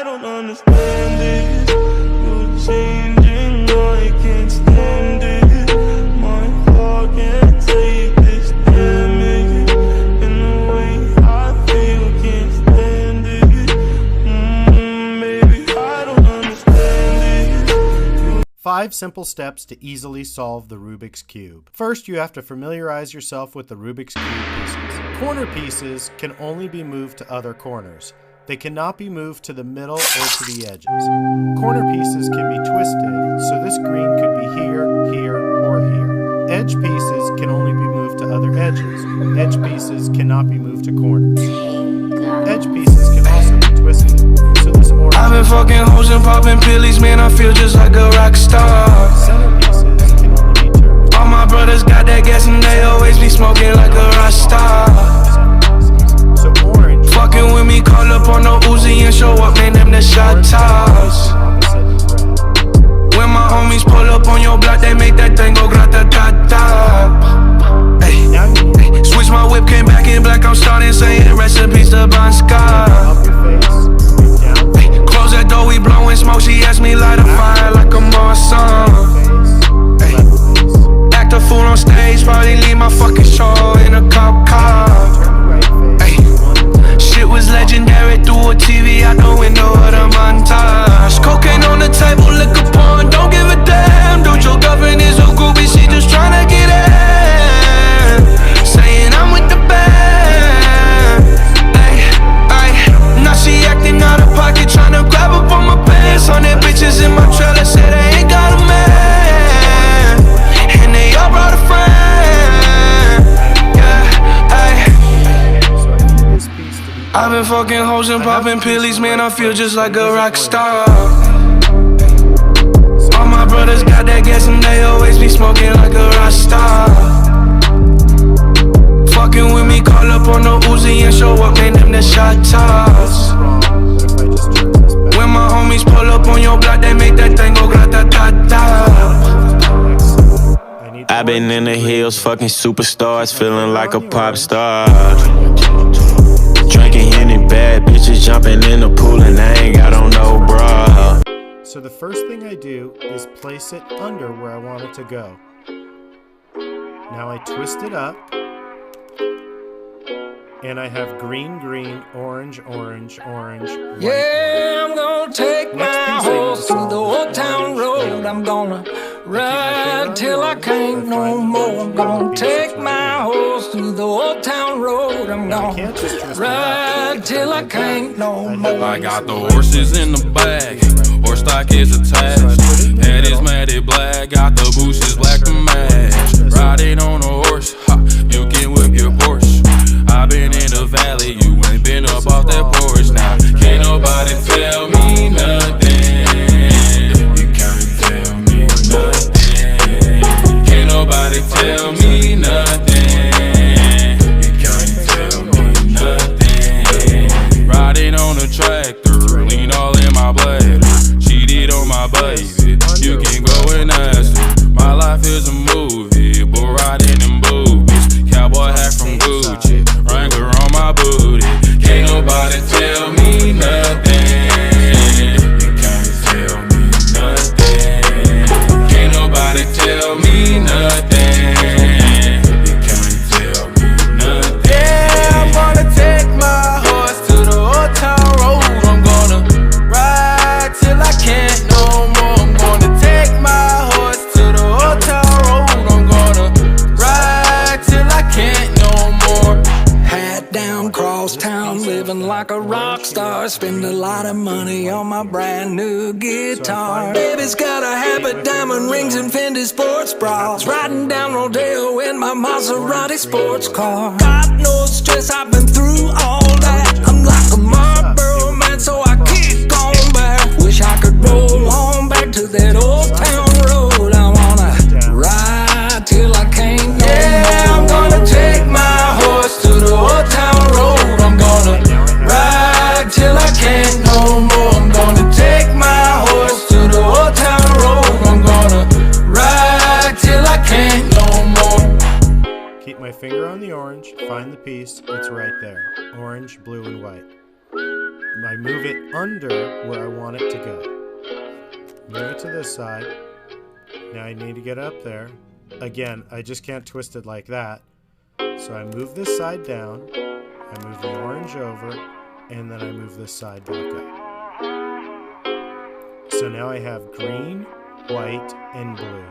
I don't understand this. You're changing, I can't stand it. My heart can't take this damage. And the way I feel, can't stand it. Maybe I don't understand it. 5 simple steps to easily solve the Rubik's Cube. First, you have to familiarize yourself with the Rubik's Cube pieces. Corner pieces can only be moved to other corners. They cannot be moved to the middle or to the edges. Corner pieces can be twisted, so this green could be here, here, or here. Edge pieces can only be moved to other edges. Edge pieces cannot be moved to corners. Edge pieces can also be twisted, so this orange... I've been fucking hoes and popping pillies, man, I feel just like a rock star. Center pieces can only be turned. All my brothers got that gas and they always be smoking like a rock star. So orange... Fucking with me, call up on the Uzi and show up, man, them the shot toss. When my homies pull up on your block, they make that thing go grata-ta-ta. Switch my whip, came back in black, I'm starting saying recipes to Bon Scott. Close that door, we blowing smoke, she asked me light a fire like a Marsan. Act a fool on stage, probably leave my fucking show in a cop car. Shit was legendary, through a TV out the window of the montage. Cocaine on the table, liquor porn, don't give a damn. Dude, your girlfriend is a groupie, she just tryna get in. Saying I'm with the band. Now she acting out of pocket, tryna grab up on my pants. 100 bitches in my trailer, say they ain't got a man. And they all brought a friend. I've been fucking hoes and popping pillies, man, I feel just like a rock star. All my brothers got that gas and they always be smoking like a rock star. Fucking with me, call up on the Uzi and show up, man, them the shot toss. When my homies pull up on your block, they make that thing go grata-ta-ta. I've been in the hills, fucking superstars, feeling like a pop star. Drinking Henny, bad bitches jumping in the pool, and I ain't got on no bra. So the first thing I do is place it under where I want it to go. Now I twist it up, and I have green, green, orange, orange, orange, white. Yeah, I'm gonna take my horse through the old town road. I'm gonna ride till I can't no more. I'm gonna take my horse through the old town road. I'm gonna ride till I can't no more. I got the horses in the bag, horse stock is attached. Head is matted black, got the bushes black to match. Riding on a horse, ha, you can whip your Porsche. I been in the valley, you ain't been up off that porch. Now can't nobody tell me nothing. You can't tell me nothing. Can't nobody tell me nothing. You can't tell me nothing. Riding on a tractor, lean all in my bladder. Cheated on my baby, you can go and ask her. My life is a movie, but riding in boobies. Cowboy hat from Gucci, Wrangler on my booty. Can't nobody tell me nothing. You can't tell me nothing. Can't nobody tell me nothing. You can't tell me nothing. Yeah, I'm gonna take my horse to the old town road. I'm gonna ride till I can't no more. I'm gonna take my horse to the old town road. I'm gonna ride till I can't no more. Hat down, cross town, living like a rock star. Spend a lot of money on my brand new guitar. Baby's got a habit, diamond rings and Fendi sports bras. Riding down Rodeo in my Maserati sports car. Got no stress, I've been through all that. I'm like a Marlboro man, so I keep going back. Wish I could roll on back to that old town road. I wanna ride till I can't no more. Yeah, I'm gonna take my horse to the old town road. I'm gonna ride till I can't no more. I'm gonna take my horse to the old town road. I'm gonna ride till I can't no more. Keep my finger on the orange, find the piece, it's right there. Orange, blue, and white. I move it under where I want it to go. Move it to this side. Now I need to get up there. Again, I just can't twist it like that. So I move this side down, I move the orange over, and then I move this side back up. So now I have green, white, and blue,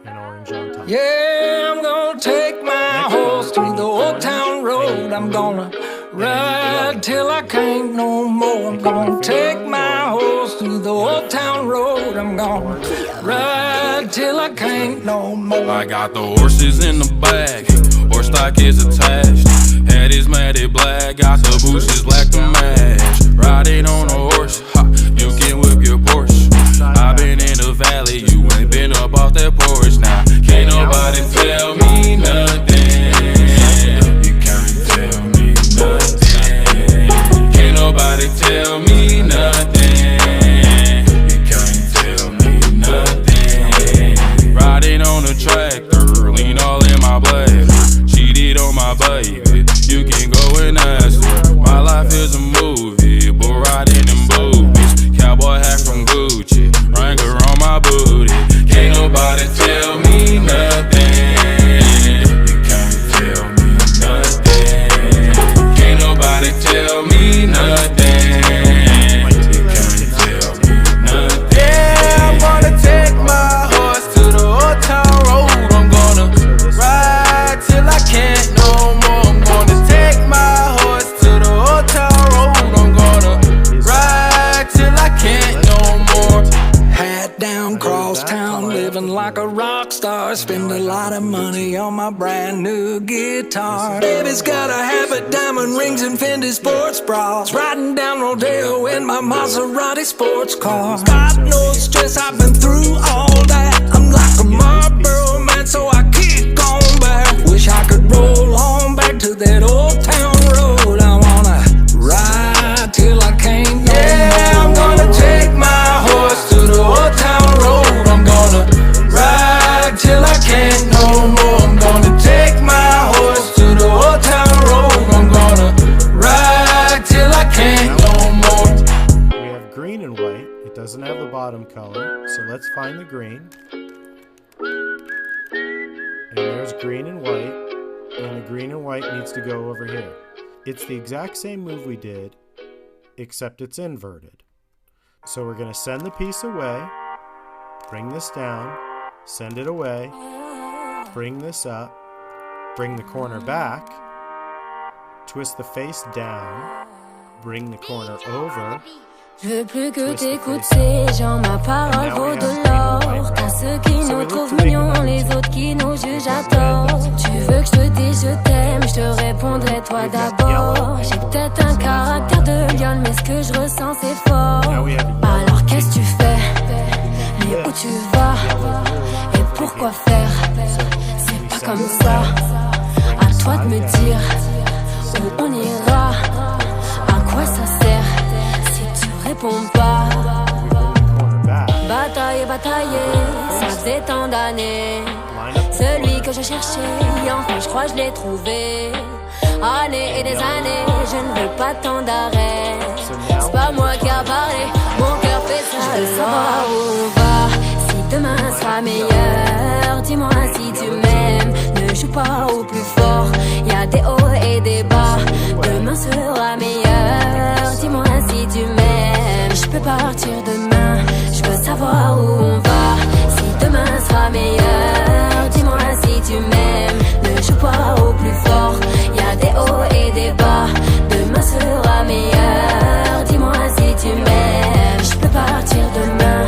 and orange on top. Yeah, I'm gonna take my horse through the old town road. I'm gonna ride till I can't no more. I'm gonna take my horse through the old town road. I'm gonna ride till I can't no more. I got the horses in the bag, horse stock is attached. Head is matted black, got the bushes black to match. Riding on a horse, ha, you can whip your Porsche. I've been in the valley, you ain't been up off that porch. Now, can't nobody tell me nothing. You can't tell me nothing. Can't nobody tell me nothing. You can't tell me nothing. Riding on a tractor, lean all in my blood. Cheated on my baby, you can go and ask her. My life is a movie, but riding in boobies. Cowboy hat from Gucci, Wrangler on my booty. Can't nobody tell me nothing. You can't tell me nothing. Can't nobody tell me nothing. You can't tell me nothing. Yeah, I'm gonna take my horse to the old town road. I'm gonna ride till I can't no more. I'm gonna take my horse to the old town road. I'm gonna ride till I can't no more. Hat down, cross town, living like a rock star. Spend a lot of money on my brand new guitar. Baby's got a habit, diamond rings and Fendi sports bras. Riding down Rodeo in my Maserati sports car. Got no stress, I've been through all that. I'm like a Marlboro man, so I keep going back. Wish I could roll on back to that old town road. I wanna ride till I can't no Yeah, I'm gonna take my horse to the old town road. I'm gonna ride till I can't no more. I'm gonna take my horse to the old town road. I'm gonna ride till I can't no more. We have green and white. It doesn't have the bottom color, so let's find the green. And there's green and white, and the green and white needs to go over here. It's the exact same move we did, except it's inverted. So we're going to send the piece away, bring this down, send it away, bring this up, bring the corner back, twist the face down, bring the corner over. Je veux plus que t'écoutes ces gens, ma parole vaut de l'or. T'as ceux qui nous trouvent mignons, les autres qui nous jugent à tort. Tu veux que je te dise je t'aime, je te répondrai toi d'abord. J'ai peut-être un caractère de lionne, mais ce que je ressens c'est fort. Alors qu'est-ce que tu fais? Mais où tu vas? Et pourquoi faire? C'est pas comme ça. À toi de me dire où on ira. À quoi ça sert? Réponds pas. Batailler, batailler, ça faisait tant d'années. Celui que je cherchais, enfin je crois que je l'ai trouvé. Années et des années, je ne veux pas tant d'arrêt. C'est pas moi qui a parlé, mon cœur fait ça. Je veux savoir où on va, si demain sera meilleur. Dis-moi si tu m'aimes, ne joue pas au plus fort. Y'a des hauts et des bas, demain sera meilleur. Dis-moi si tu m'aimes, je peux partir demain. Je veux savoir où on va, si demain sera meilleur. Dis-moi si tu m'aimes, ne joue pas au plus fort. Y'a des hauts et des bas, demain sera meilleur. Dis-moi si tu m'aimes, je peux partir demain.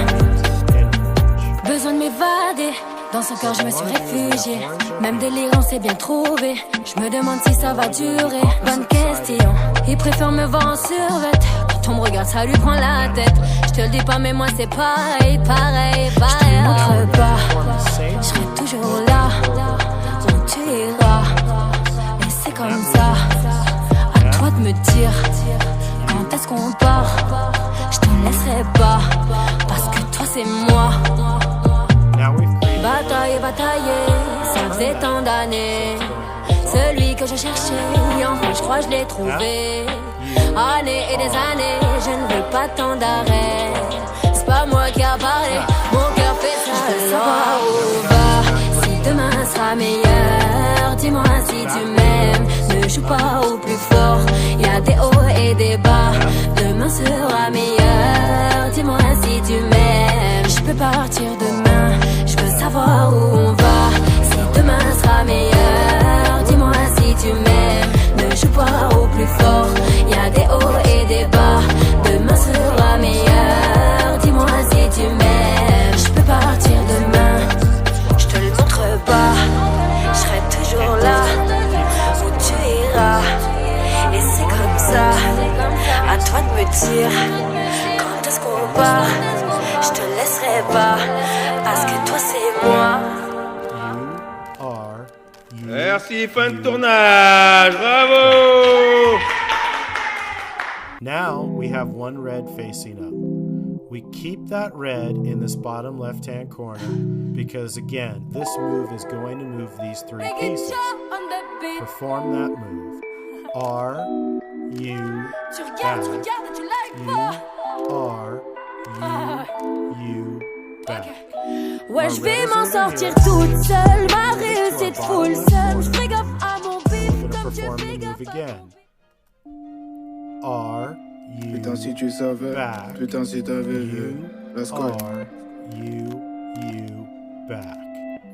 Besoin de m'évader, dans son cœur je me suis réfugiée. Même délirant c'est bien trouvé. Je me demande si ça va durer. Bonne question, il préfère me voir en survêt. Quand on me regarde ça lui prend la tête. Je te le dis pas mais moi c'est pareil, pareil, pareil. Je te montre pas, je serai toujours là. On tu iras, et c'est comme ça. À toi de me dire quand est-ce qu'on part. Je te laisserai pas, parce que toi c'est moi. Batailler, batailler, ça faisait tant d'années. Celui que je cherchais, enfin je crois que je l'ai trouvé. Années et des années, je ne veux pas tant d'arrêt. C'est pas moi qui a parlé, mon cœur fait ça. Je veux savoir où on va, si demain sera meilleur. Dis-moi si tu m'aimes, ne joue pas au plus fort. Y'a des hauts et des bas, demain sera meilleur. Dis-moi si tu m'aimes, je peux partir demain. Je veux savoir où on va, si demain sera meilleur. Dis-moi si tu m'aimes, ne joue pas au plus fort. Y'a des hauts et des bas, demain sera meilleur. Dis-moi si tu m'aimes, je peux partir demain. Je te le montre pas, je serai toujours là où tu iras. Et c'est comme ça, à toi de me dire quand est-ce qu'on part. Je te laisserai pas, parce que toi c'est moi. Merci, fin de tournage, bravo! Now we have one red facing up. We keep that red in this bottom left-hand corner because, again, this move is going to move these three pieces. Perform that move. R, U, back. U, R, U, back. Ouais, je vais m'en sortir toute seule. Ma réussite full seule. Je ferai gaffe à mon bif comme je fais gaffe. Again. R, U, Putain si tu savais, back. putain si t'avais vu. Let's go. R, U, back.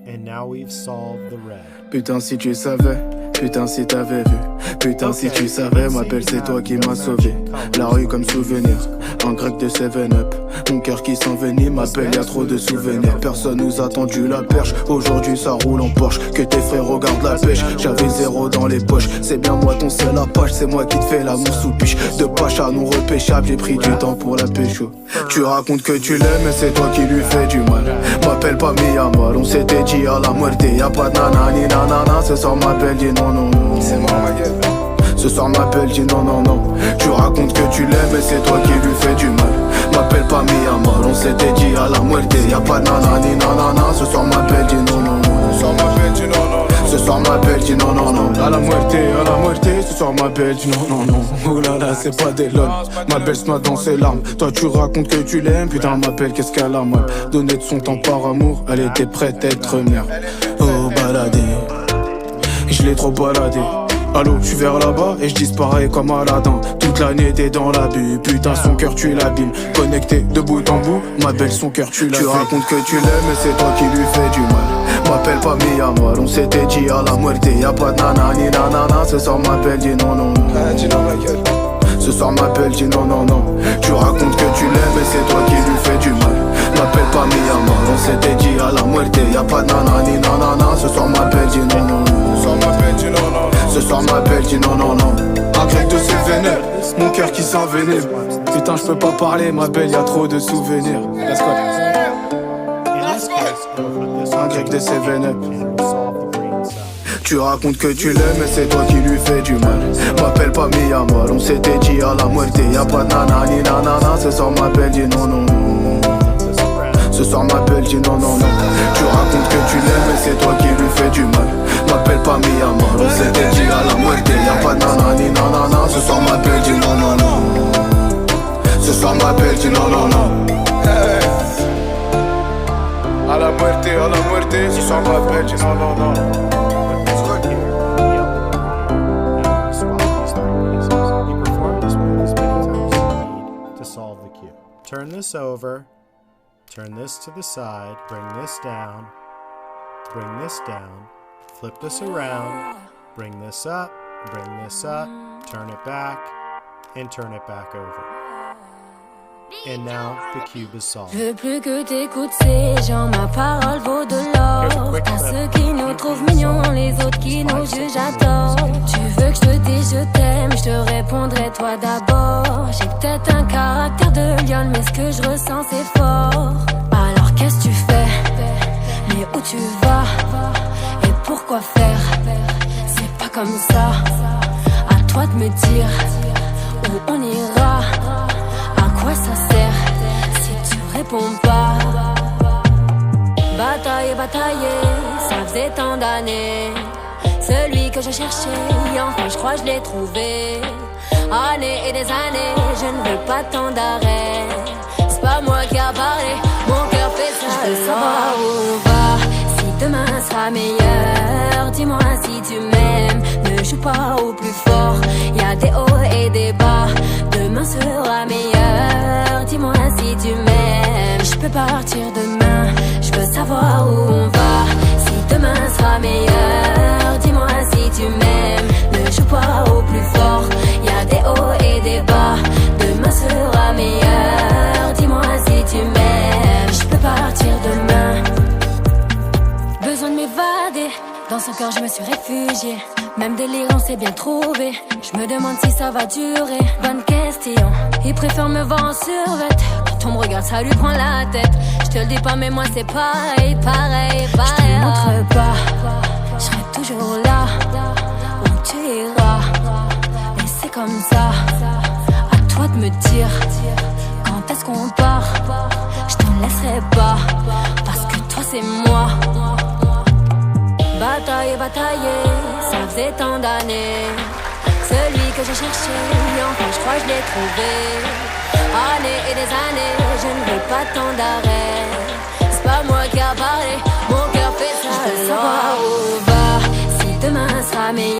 And now we've solved the red. Putain si tu savais, putain si t'avais vu. Putain si tu savais, ma belle c'est toi qui m'as sauvé. La rue comme souvenir, en grec de 7-up. Mon cœur qui s'envenime, m'appelle, y'a trop de souvenirs. Personne nous a tendu la perche, aujourd'hui ça roule en Porsche. Que tes frères regardent la pêche, j'avais 0 dans les poches. C'est bien moi ton seul Apache, c'est moi qui te fais la mousse ou piche. De Pacha non repêchable, j'ai pris du temps pour la pécho. Tu racontes que tu l'aimes, mais c'est toi qui lui fais du mal. M'appelle pas Miyamal, on s'était dit à la muerte. Y'a pas de nanani nanana, ce soir m'appelle, dis non non non. C'est moi ma gueule. Ce soir m'appelle, dis non non non. Tu racontes que tu l'aimes, mais c'est toi qui lui fais du mal. M'appelle pas Miyamal, on s'était dit à la muerte. Y'a pas de nanani nanana, ce soir m'appelle, dis non non non. Ce soir m'appelle, dis non non. Ce soir m'appelle, dis non non non. À la muerte, ce soir m'appelle, dis non non non. Oh là là, c'est pas des lol. Ma belle se noie dans ses larmes. Toi tu racontes que tu l'aimes, putain m'appelle, qu'est-ce qu'elle a mal. Donner de son temps par amour, elle était prête à être mère. Oh baladé, je l'ai trop baladé. Allô, je suis vers là-bas et je disparais comme Aladdin. Toute l'année t'es dans l'abus, putain son cœur tu l'abîmes. Connecté de bout en bout, ma belle son cœur tu l'abîmes. Tu racontes que tu l'aimes mais c'est toi qui lui fais du mal. M'appelle pas Miyamal, on s'était dit à la muerte. Y'a pas de nanani nanana, ce soir m'appelle, dis non non non. Ce soir m'appelle, dis non non non. Tu racontes que tu l'aimes mais c'est toi qui lui fais du mal. M'appelle pas Miyamal, on s'était dit à la muerte. Y'a pas de nanani nanana, ce soir m'appelle, dis non non non. Ce soir m'appelle, dis non non. Ce soir m'appelle, dis non non non. Un grec de ses vénères, mon cœur qui s'envenime. Putain je peux pas parler ma belle, y'a trop de souvenirs. Let's go. Un grec de 7-up. Tu racontes que tu l'aimes mais c'est toi qui lui fais du mal. M'appelle pas Miyamal, on s'était dit à la muerte. Y'a pas de nanani nanana, ce soir m'appelle, dis non non non. Ce soir m'appelle, dis non non non. Tu racontes que tu l'aimes mais c'est toi qui lui fais du mal. M'appelle pas Miyamal, on s'était dit à la muerte. Y'a pas de nanani nanana, ce soir m'appelle, dis non non non. Ce soir m'appelle, dis non non non. À la muerte, ce soir m'appelle, dis non non non. Turn this over, turn this to the side, bring this down, flip this around, bring this up, turn it back, and turn it back over. And now the cube is solved. Je veux plus que t'écoutes ces gens, ma parole vaut de l'or. T'as ceux qui nous trouvent mignons, les autres qui nous jugent à tort. Tu veux que je te dise je t'aime, je te répondrai toi d'abord. J'ai peut-être un caractère de lion, mais ce que je ressens c'est fort. Alors qu'est-ce que tu fais? Mais où tu vas? Et pourquoi faire? C'est pas comme ça. À toi de me dire où on ira. À quoi ça sert si tu réponds pas? Batailler, ça faisait tant d'années. Celui que je cherchais, enfin je crois que je l'ai trouvé. Années et des années, je ne veux pas tant d'arrêt. C'est pas moi qui a parlé, mon cœur fait ça. Je veux savoir où on va, si demain sera meilleur. Dis-moi si tu m'aimes, ne joue pas au plus fort. Y'a des hauts et des bas, demain sera meilleur. Dis-moi si tu m'aimes, je peux partir demain. Je veux savoir où on va, si demain sera meilleur. Dis-moi si tu m'aimes, ne joue pas au plus fort. Y'a des hauts et des bas, demain sera meilleur. Dis-moi si tu m'aimes, je peux partir demain. Besoin de m'évader, dans son cœur je me suis réfugiée. Même délire on s'est bien trouvé. Je me demande si ça va durer. Bonne question. Il préfère me voir en survêt. Quand on me regarde ça lui prend la tête. Je te le dis pas mais moi c'est pareil, pareil, pareil. Je te montre pas, je serai toujours là où tu iras. Et c'est comme ça, à toi de me dire quand est-ce qu'on part. Je t'en laisserai pas, parce que toi c'est moi. Batailler, batailler, ça faisait tant d'années. Celui que je cherchais, enfin je crois que je l'ai trouvé. Années et des années, je ne veux pas tant d'arrêt.